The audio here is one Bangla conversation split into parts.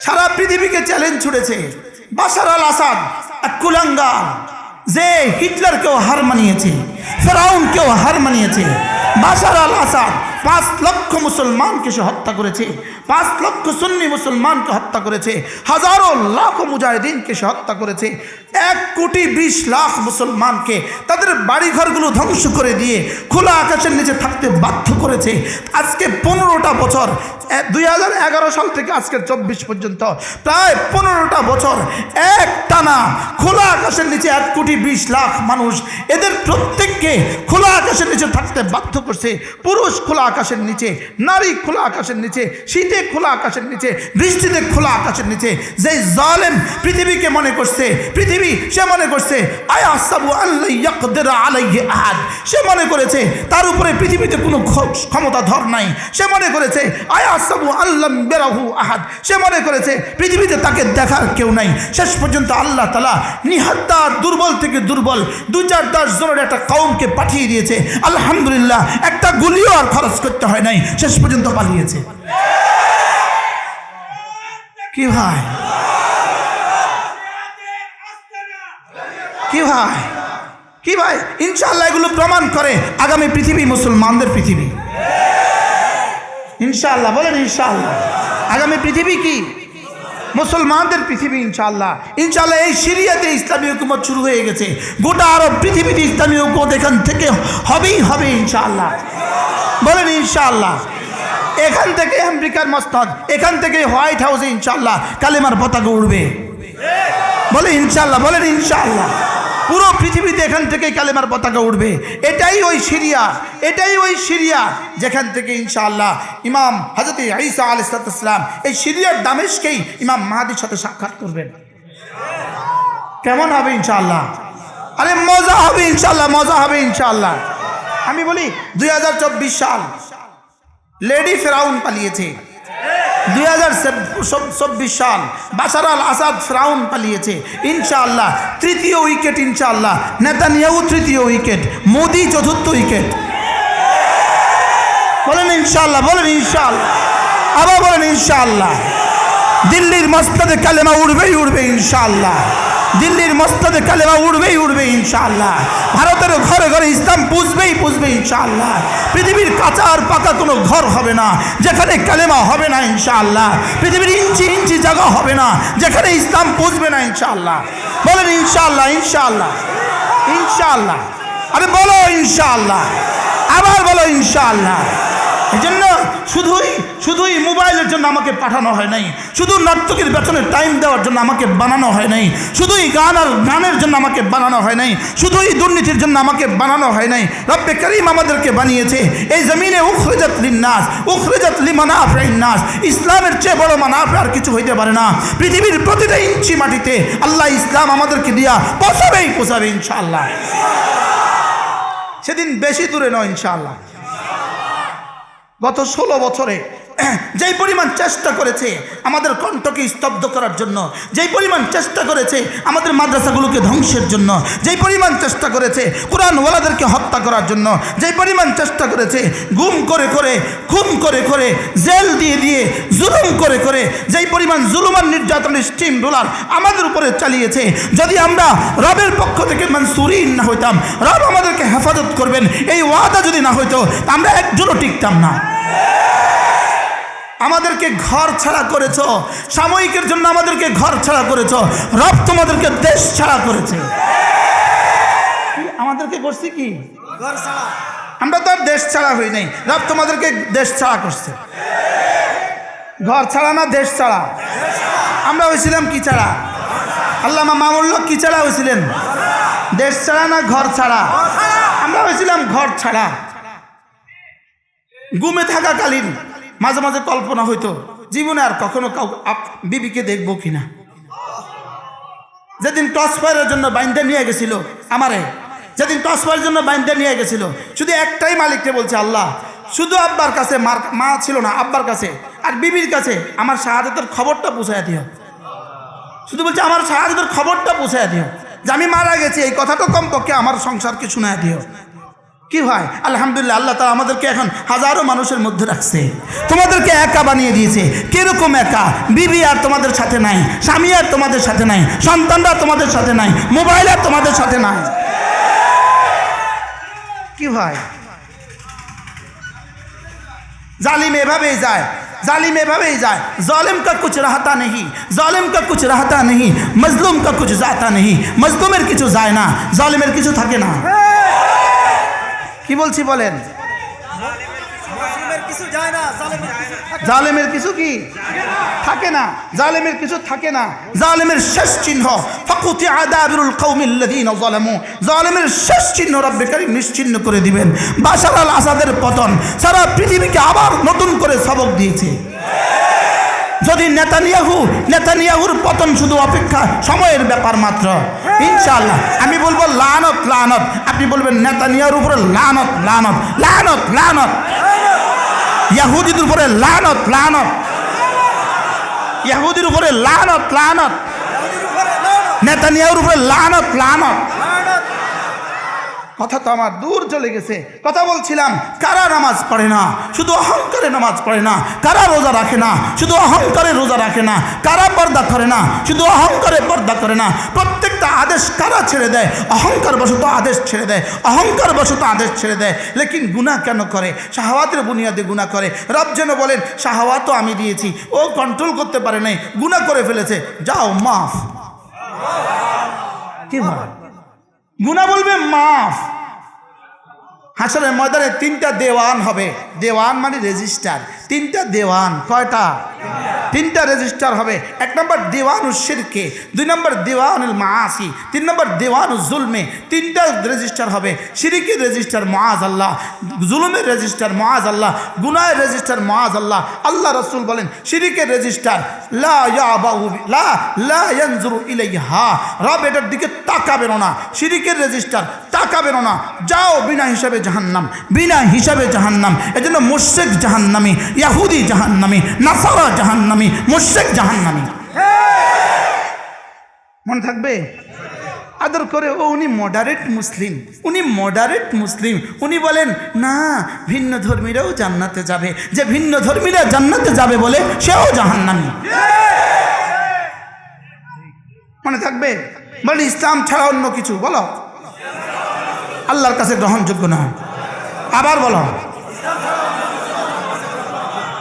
সারা পৃথিবীকে চ্যালেঞ্জ ছুড়েছে। বাশার আল আসাদ এক কুলাঙ্গার, যে হিটলারকেও হার মানিয়েছে, ফেরাউনকেও হার মানিয়েছে। বাশার আল আসাদ 5 লক্ষ মুসলমানকে সে হত্যা করেছে, 5 লক্ষ সুন্নি মুসলমানকে হত্যা করেছে, হাজারো লাখো মুজাহিদিনকে সে হত্যা করেছে, 1,20,00,000 মুসলমানকে তাদের বাড়িঘরগুলো ধ্বংস করে দিয়ে খোলা আকাশের নিচে থাকতে বাধ্য করেছে। আজকে 15টা বছর, 2011 সাল থেকে আজকের 24 পর্যন্ত প্রায় 15টা বছর এক টানা খোলা আকাশের নিচে 1,20,00,000 মানুষ, এদের প্রত্যেককে খোলা আকাশের নিচে থাকতে বাধ্য করছে। পুরুষ খোলা আকাশের নিচে, নারী খোলা আকাশের নিচে, শীতে খোলা আকাশের নিচে, বৃষ্টিতে খোলা আকাশের নিচে। যে জালেম পৃথিবীকে মনে করছে, সে মনে করছে আয়াসাবু আল্লা ইয়াকদিরা আলাইহি আহাদ, সে মনে করেছে তার উপরে পৃথিবীতে কোনো ক্ষমতাধর নাই। সে মনে করেছে আয়াসাবু আল্লাম বেরাহু আহাদ, সে মনে করেছে পৃথিবীতে তাকে দেখার কেউ নাই। শেষ পর্যন্ত আল্লাহ তাআলা নিহত্তার দুর্বল থেকে দুর্বল 2-4-10 জনের একটা কওমকে পাঠিয়ে দিয়েছে। আলহামদুলিল্লাহ, একটা গুলিও আর খরচ করতে হয় নাই, শেষ পর্যন্ত পালিয়েছে। কি ভাই, কি ভাই, কি ভাই, ইনশাআল্লাহ এগুলো প্রমাণ করে আগামী পৃথিবী মুসলমানদের পৃথিবী। ইনশাআল্লাহ বলেন, ইনশাআল্লাহ আগামী পৃথিবী কি মুসলমানদের পৃথিবী। ইনশাআল্লাহ, ইনশাআল্লাহ এই সিরিয়াতে ইসলামী হুকুমত শুরু হয়ে গেছে, গোটা আরব পৃথিবীতে ইসলামী হুকুমত এখান থেকে হবেই হবে। ইনশাআল্লাহ বলেন, ইনশাআল্লাহ এখান থেকে আমেরিকার মসনদ, এখান থেকে হোয়াইট হাউসে ইনশাআল্লাহ কালেমার পতাকা উড়বে। বলে ইনশাআল্লাহ, বলেন ইনশাআল্লাহ পুরো পৃথিবীতে এখান থেকে কালেমার পতাকা উঠবে। এটাই ওই সিরিয়া, এটাই ওই সিরিয়া যেখান থেকে ইনশাআল্লাহ ইমাম হযরত ঈসা আলাইহিস সালাম এই সিরিয়ার দামেস্কেই ইমাম মাহদির সাথে সাক্ষাৎ করবেন। কেমন হবে ইনশাআল্লাহ? আরে মজা হবে ইনশাআল্লাহ, মজা হবে ইনশাআল্লাহ। আমি বলি 2024 সাল লেডি ফেরাউন পালিয়েছে, 2024 সাল বাশার আল আসাদ ফেরাউন পালিয়েছে। ইনশাআল্লাহ 3য় উইকেট, ইনশাআল্লাহ নেতানিয়াহু 3য় উইকেট, মোদি 4র্থ উইকেট। বলেন ইনশাআল্লাহ, বলেন ইনশাআল্লাহ, আবার বলেন ইনশাআল্লাহ। দিল্লির মসনদে কালেমা উড়বেই উড়বে ইনশাআল্লাহ, দিল্লির মসনদে কালেমা উড়বেই উড়বে ইনশাআল্লাহ। ভারতের ঘরে ঘরে ইসলাম পুষবেই পুষবে ইনশাআল্লাহ। পৃথিবীর কাঁচা আর পাকা কোনো ঘর হবে না যেখানে কালেমা হবে না ইনশাআল্লাহ। পৃথিবীর ইঞ্চি ইঞ্চি জায়গা হবে না যেখানে ইসলাম পুষবে না ইনশাআল্লাহ। বলেন ইনশাআল্লাহ, ইনশাআল্লাহ, ইনশাআল্লাহ। আরে বলো ইনশাআল্লাহ, আবার বলো ইনশাআল্লাহ। এই জন্য শুধুই মোবাইলের জন্য আমাকে পাঠানো হয় নাই, শুধু নর্তকীর পেছনে টাইম দেওয়ার জন্য আমাকে বানানো হয় নাই, শুধুই গান আর গানের জন্য আমাকে বানানো হয় নাই, শুধুই দুর্নীতির জন্য আমাকে বানানো হয় নাই। রব্বে করিম আমাদেরকে বানিয়েছে এই জমিনে উখরিজাত লিন্নাস, উখরিজাত লিমানাফিন নাস। ইসলামের চেয়ে বড় মানাফি আর কিছু হইতে পারে না। পৃথিবীর প্রতিটা ইঞ্চি মাটিতে আল্লাহ ইসলাম আমাদেরকে দিয়া পৌঁছাবেই পৌঁছাবে ইনশাআল্লাহ। সেদিন বেশি দূরে নয় ইনশাআল্লাহ। গত 16 বছরে যেই পরিমাণ চেষ্টা করেছে আমাদের কণ্ঠকে স্তব্ধ করার জন্য, যেই পরিমাণ চেষ্টা করেছে আমাদের মাদ্রাসাগুলোকে ধ্বংসের জন্য, যেই পরিমাণ চেষ্টা করেছে কোরআনওয়ালাদেরকে হত্যা করার জন্য, যেই পরিমাণ চেষ্টা করেছে গুম করে করে, খুন করে করে, জেল দিয়ে দিয়ে, জুলুম করে করে, যেই পরিমাণ জুলুম আর নির্যাতনের স্টিম রোলার আমাদের উপরে চালিয়েছে, যদি আমরা রবের পক্ষ থেকে মনসুরিন না হইতাম, রব আমাদেরকে হেফাজত করবেন এই ওয়াদা যদি না হইতো, আমরা একজনও টিকতাম না। আমাদেরকে ঘর ছাড়া করেছো, সাময়িকের জন্য আমাদেরকে ঘর ছাড়া করেছো, রব তোমাদেরকে দেশ ছাড়া করেছে। আমাদেরকে করছি কি ঘর ছাড়া? আমরা তো আর দেশ ছাড়া হই নাই, রব তোমাদেরকে দেশ ছাড়া করছে। ঘর ছাড়া না দেশ ছাড়া? আমরা হয়েছিলাম কি ছাড়া? আল্লামা মামুনুল হক কি ছাড়া হয়েছিলেন? দেশ ছাড়া না ঘর ছাড়া? আমরা হয়েছিলাম ঘর ছাড়া। ঘুমে থাকাকালীন মাঝে মাঝে কল্পনা হইতো জীবনে আর কখনো বিবিকে দেখবো কিনা। যেদিন টস ফায়ারের জন্য বাইন্দা নিয়ে গেছিল আমারে, যেদিন টস ফায়ারের জন্য বাইন্দা নিয়ে গেছিল, শুধু একটাই মালিককে বলছে, আল্লাহ শুধু আব্বার কাছে, মা ছিল না, আব্বার কাছে আর বিবির কাছে আমার শাহাদাতের খবরটা পৌঁছায় দিও। শুধু বলছে আমার শাহাদাতের খবরটা পৌঁছায় দিও, যে আমি মারা গেছি এই কথাটা কমপক্ষে আমার সংসারকে শোনায় দিও। কি ভাই আলহামদুলিল্লাহ, আল্লাহ তাআলা আমাদেরকে এখন হাজারো মানুষের মধ্যে রাখছে। তোমাদেরকে একা বানিয়ে দিয়েছে। কিরকম একা? বিবি আর তোমাদের সাথে নাই, স্বামী আর তোমাদের সাথে নাই, সন্তানরা তোমাদের সাথে নাই, মোবাইল আর তোমাদের সাথে নাই। কি ভাই, জালিম এভাবেই যায়, जालिम एभावेई जाए। जालिम का कुछ रहता नहीं, जालिम का कुछ रहता नहीं, मजलूम का कुछ जाता नहीं। मजलूमेर किछु যায় না, জালিমের কিছু থাকে না। কি বলছি বলেন? জালিমের কিছু কি থাকে না, জালিমের কিছু থাকে না। জালিমের শেষ চিহ্ন ফাকুতি আদাবিরুল কওমিল্লাযিনা যালামু, জালিমের শেষ চিহ্ন রব্বে কারীম নিশ্চিহ্ন করে দিবেন। বাশার আল আসাদের পতন সারা পৃথিবীকে আবার নতুন করে সবক দিয়েছে। যদি নেতানিয়াহুর পতন শুধু অপেক্ষা সময়ের ব্যাপার মাত্র, ইনশাআল্লাহ। আমি বলবো লানত লানত, আপনি বলবেন নেতানিয়াহুর উপরে লানত লানত লানত লানত, ইহুদিদের উপরে লানত লানত, ইহুদির উপরে লানত লানত, নেতানিয়াহুর উপরে লানত লানত। কথা তো আমার দূর চলে গেছে। কথা বলছিলাম, কারা নামাজ পড়ে না শুধু অহংকারে নামাজ পড়ে না, কারা রোজা রাখে না শুধু অহংকারে রোজা রাখে না, কারা পর্দা করে না শুধু অহংকারে পর্দা করে না। প্রত্যেকটা আদেশ কারা ছেড়ে দেয়? অহংকার বশত আদেশ ছেড়ে দেয়, অহংকার বশত আদেশ ছেড়ে দেয়। লেকিন গুনাহ কেন করে? শাহওয়াতের বুনিয়াদে গুনাহ করে। রব যেন বলেন শাহওয়াতও আমি দিয়েছি, ও কন্ট্রোল করতে পারে নাই, গুনাহ করে ফেলেছে, যাও মাফ। কি হয়? গুনাহ বলবে মাফ। হাসরের ময়দানে তিনটা দেওয়ান হবে। দেওয়ান মানে রেজিস্টার। তিনটা দেওয়ান। কয়টা? তিনটা রেজিস্টার হবে। এক নম্বর দেওয়ানুল শিরকে, দুই নম্বর দেওয়ানুল মাআসি, তিন নম্বর দেওয়ানুল জুলমে। তিনটা রেজিস্টার হবে। শিরকের রেজিস্টার মুআযাল্লাহ, জুলুমের রেজিস্টার মুআযাল্লাহ, গুনাহের রেজিস্টার মুআযাল্লাহ। আল্লাহ রাসূল বলেন শিরকের রেজিস্টার লা ইয়াবাউ লা ইয়ানজুরু ইলাইহা, রব এটার দিকে তাকাবেন না। শিরকের রেজিস্টার তাকাবেন না, যাও বিনা হিসাবে জাহান্নাম, বিনা হিসাবে জাহান্নাম। এজন্য মুশরিক জাহান্নামী, ইহুদি জাহান্নামী, নাসারা জাহান্নামী, মুশরিক জাহান্নামী। মনে থাকবে? আদর করে ও উনি মডারেট মুসলিম, উনি মডারেট মুসলিম। উনি বলেন না ভিন্ন ধর্মীরাও জান্নাতে যাবে, যে ভিন্ন ধর্মীরা জান্নাতে যাবে বলে সেও জাহান্নামী। মনে থাকবে? বলে ইসলাম ছাড়া অন্য কিছু বলো আল্লাহর কাছে গ্রহণযোগ্য না। আবার বলো,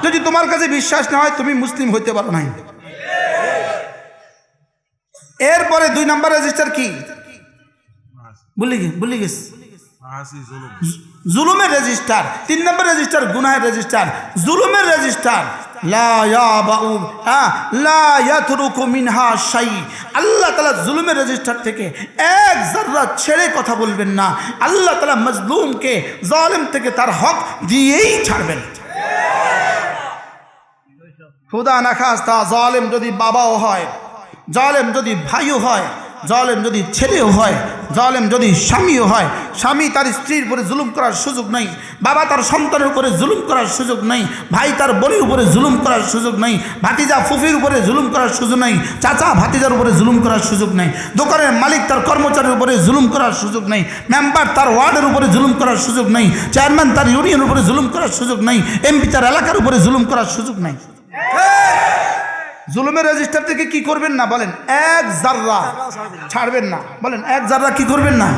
যদি তোমার কাছে বিশ্বাস না হয় তুমি মুসলিম হইতে পারো নাই। এরপরে দুই নাম্বার রেজিস্টার কি বলি গেছে? জুলুমের রেজিস্টার। তিন নম্বর রেজিস্টার গুনাহের রেজিস্টার, জুলুমের রেজিস্টার লা ইয়াবাউ লা ইয়াতরুকু মিনহা শাই। আল্লাহ তাআলা জুলুমের রেজিস্টার থেকে এক যারা ছেড়ে কথা বলবেন না। আল্লাহ তাআলা মজলুমকে জালেম থেকে তার হক দিয়েই ছাড়বেন। খুদা না খাস্তা জালেম যদি বাবাও হয়, জালেম যদি ভাইও হয়, জালেম যদি ছেলেও হয়, জালেম যদি স্বামীও হয়, স্বামী তার স্ত্রীর উপরে জুলুম করার সুযোগ নেই, বাবা তার সন্তানের উপরে জুলুম করার সুযোগ নেই, ভাই তার বোনের উপরে জুলুম করার সুযোগ নেই, ভাতিজা ফুফির উপরে জুলুম করার সুযোগ নেই, চাচা ভাতিজার উপরে জুলুম করার সুযোগ নেই, দোকানের মালিক তার কর্মচারীর উপরে জুলুম করার সুযোগ নেই, মেম্বার তার ওয়ার্ডের উপরে জুলুম করার সুযোগ নেই, চেয়ারম্যান তার ইউনিয়নের উপরে জুলুম করার সুযোগ নেই, এমপি তার এলাকার উপরে জুলুম করার সুযোগ নেই। জুলুমের রেজিস্টার থেকে কি করবেন না? বলেন এক জাররা ছাড়বেন না। বলেন এক জাররা কি করবেন না?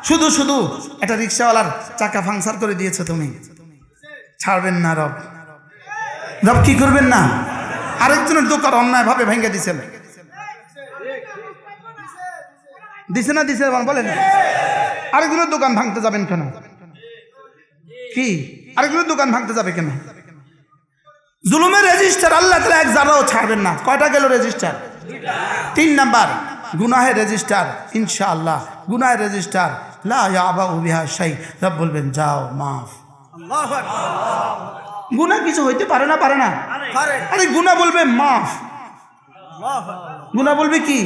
শুধু শুধু একটা রিক্সাওয়ালার চাকা পাংচার করে দিয়েছো তুমি, ছাড়বেন না। রব কি করবেন না? আরেকজনের দোকান অন্যায়ভাবে ভেঙে দিছেন, দিছে না দিছে বলেন। আরেকজনের দোকান ভাঙতে যাবেন কেন? কি আরেকজনের দোকান ভাঙতে যাবে কেন? জুলুমের রেজিস্টার আল্লাহ তাআলা এক জারাও ছাড়বেন না। কয়টা গেল রেজিস্টার? তিন নাম্বার গুনাহের রেজিস্টার। ইনশাআল্লাহ গুনাহের রেজিস্টার লা ইয়াবাউ বিহা শাই, রব বলবেন যাও মাফ। আল্লাহু আকবার। গুনাহ কিছু হইতে পারে না? পারে না? আরে গুনাহ বলবে মাফ। গুনাহ বলবে কি?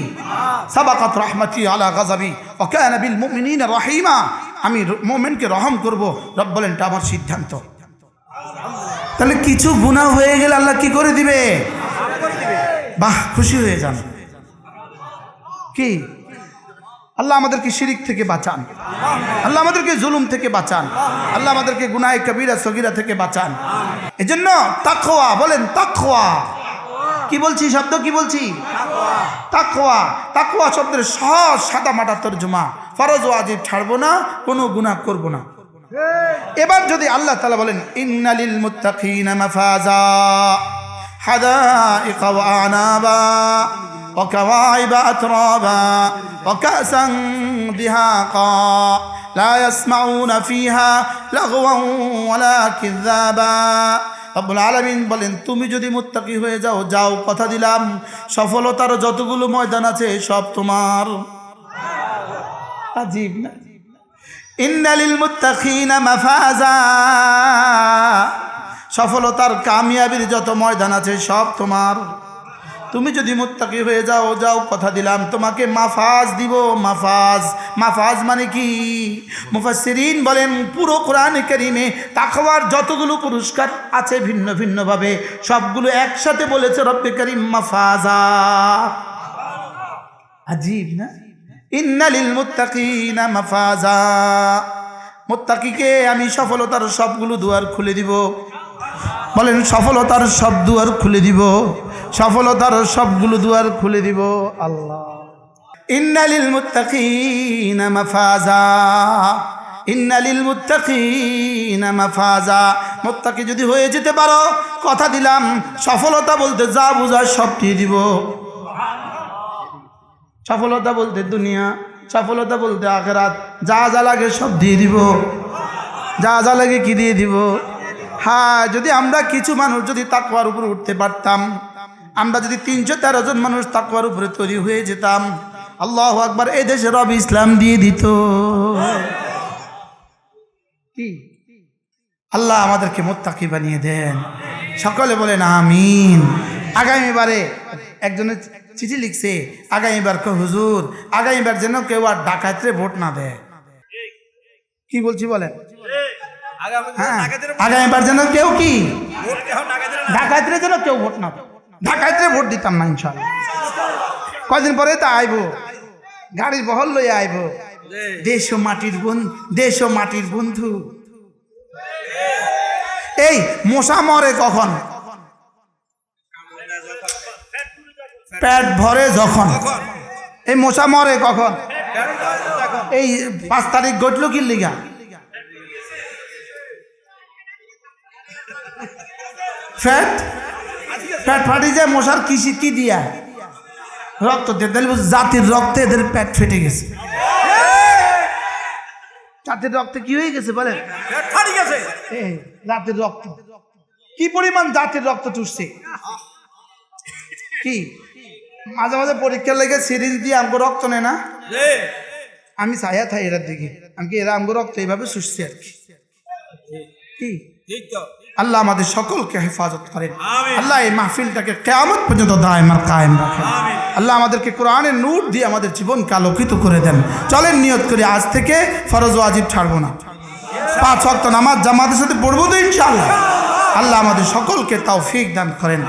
সাবাকাত রাহমাতি আলা গাযাবি ওয়া কানা বিল মুমিনিনা রাহিমা। আমি মুমিনকে রহম করব, রব বলেন এটা আমার সিদ্ধান্ত। তাহলে কিছু গুনাহ হয়ে গেলে আল্লাহ কি করে দিবে? বাহ, খুশি হয়ে যান। কি আল্লাহ আমাদেরকে শিরিক থেকে বাঁচান, আল্লাহ আমাদেরকে জুলুম থেকে বাঁচান, আল্লাহ আমাদেরকে গুনাহে কবিরা সগীরা থেকে বাঁচান। এজন্য তাকওয়া বলেন, তাকওয়া কি বলছি, শব্দ কি বলছি? তাকওয়া। তাকওয়া শব্দের সহজ সাদা মাটা তরজমা, ফরজ ওয়াজিব ছাড়বো না, কোনো গুনাহ করব না। এবার যদি আল্লাহ তাআলা বলেন ইন্নালিল মুত্তাকিনা মাফাজা হাদাইকা ওয়া আনাবা ওয়া কাওয়াইবা আতরাবা ওয়া কাসান দিহাকা লা ইয়াসমাউনা ফিহা লাগওয়ান ওয়ালা কিযাবা। রব্বুল আলামিন বলেন তুমি যদি মুত্তাকি হয়ে যাও, যাও কথা দিলাম সফলতার যতগুলো ময়দান আছে সব তোমার। আজীব না? ইন্নালিল মুত্তাকিনা মাফাজা, সফলতার কামিয়াবির যত ময়দান আছে সব তোমার। তুমি যদি মুত্তাকি হয়ে যাও, যাও কথা দিলাম তোমাকে মাফাজ দিব। মাফাজ, মাফাজ মানে কি? মুফাসসিরিন বলেন পুরো কোরআনে কারীমে তাকওয়ার যতগুলো পুরস্কার আছে ভিন্ন ভিন্নভাবে সবগুলো একসাথে বলেছে রব্বে কারীম মাফাজা। আজীব না? ইন্নালিল মুত্তাকিনা মাফাজা, মুত্তাকিকে আমি সফলতার সবগুলো দুয়ার খুলে দিব। বলেন সফলতার সব দুয়ার খুলে দিব, সফলতার সবগুলো দুয়ার খুলে দিব। আল্লাহ ইন্নালিল মুত্তাকিনা মাফাজা, ইন্নালিল মুত্তাকিনা মাফাজা। মুত্তাকি যদি হয়ে যেতে পারো কথা দিলাম সফলতা বলতে যা বোঝায় সব দিয়ে দিব। সফলতা বলতে দুনিয়া, সফলতা বলতে আখিরাত, যা যা লাগে সব দিয়ে দিব। যা যা লাগে কি দিয়ে দিব? হ্যাঁ, যদি আমরা কিছু মানুষ যদি তাকওয়ার উপরে উঠতে পারতাম, আমরা যদি 313 জন মানুষ তাকওয়ার উপরে তৈরি হয়ে যেতাম, আল্লাহু আকবার, এই দেশে রব ইসলাম দিয়ে দিত। কি আল্লাহ আমাদেরকে মুত্তাকি বানিয়ে দেন। সকলে বলেন আমিন। আগামীবারে একজনের চিঠি লিখছে, আগামীবার হুজুর আগামীবার যেন কেউ আর ডাকাতরে ভোট না দেয়। কি বলছি বলেন? হ্যাঁ, আগামীবার যেন কেউ কি ডাকাতরে যেন কেউ ভোট না দেয়। ডাকাতরে ভোট দিতাম না ইনশাআল্লাহ। কয়দিন পরে তা আইব, গাড়ির বহল লইয়া আইব, দেশ ও মাটির বন্ধু, দেশ ও মাটির বন্ধু। এই মশা মরে কখন? পেট ভরে যখন। এই মশা মরে কখন? এই 5 তারিখ ঘটলো কি লিগা? ফ্যাট ফাটি যায় মশার কিসি কি দিয়া? রক্ত দিয়ে। তাহলে জাতির রক্তে এদের পেট ফেটে গেছে। জাতির রক্তে কি হয়ে গেছে বলেন? জাতির রক্ত কি পরিমাণ জাতির রক্ত চুষছে। কি মাঝে মাঝে পরীক্ষার লেগে সিরিজ দিয়ে আমগো রক্ত নেয় না? আমি ছায়া থাই এরার দিকে, আমি এরা আমগো রক্ত এইভাবে চুষছে আর কি। আল্লাহ আমাদের সকলকে হেফাজত করেন। আল্লাহ এই মাহফিলটাকে কিয়ামত পর্যন্ত দায়মান কায়েম রাখেন। আল্লাহ আমাদেরকে কোরআনের নূর দিয়ে আমাদের জীবনকে আলোকিত করে দেন। চলেন নিয়ত করি আজ থেকে ফরজ ওয়াজিব ছাড়বো না, 5 ওয়াক্ত নামাজ জামাতের সাথে পড়বো তো ইনশাআল্লাহ। আল্লাহ আমাদের সকলকে তৌফিক দান করেন।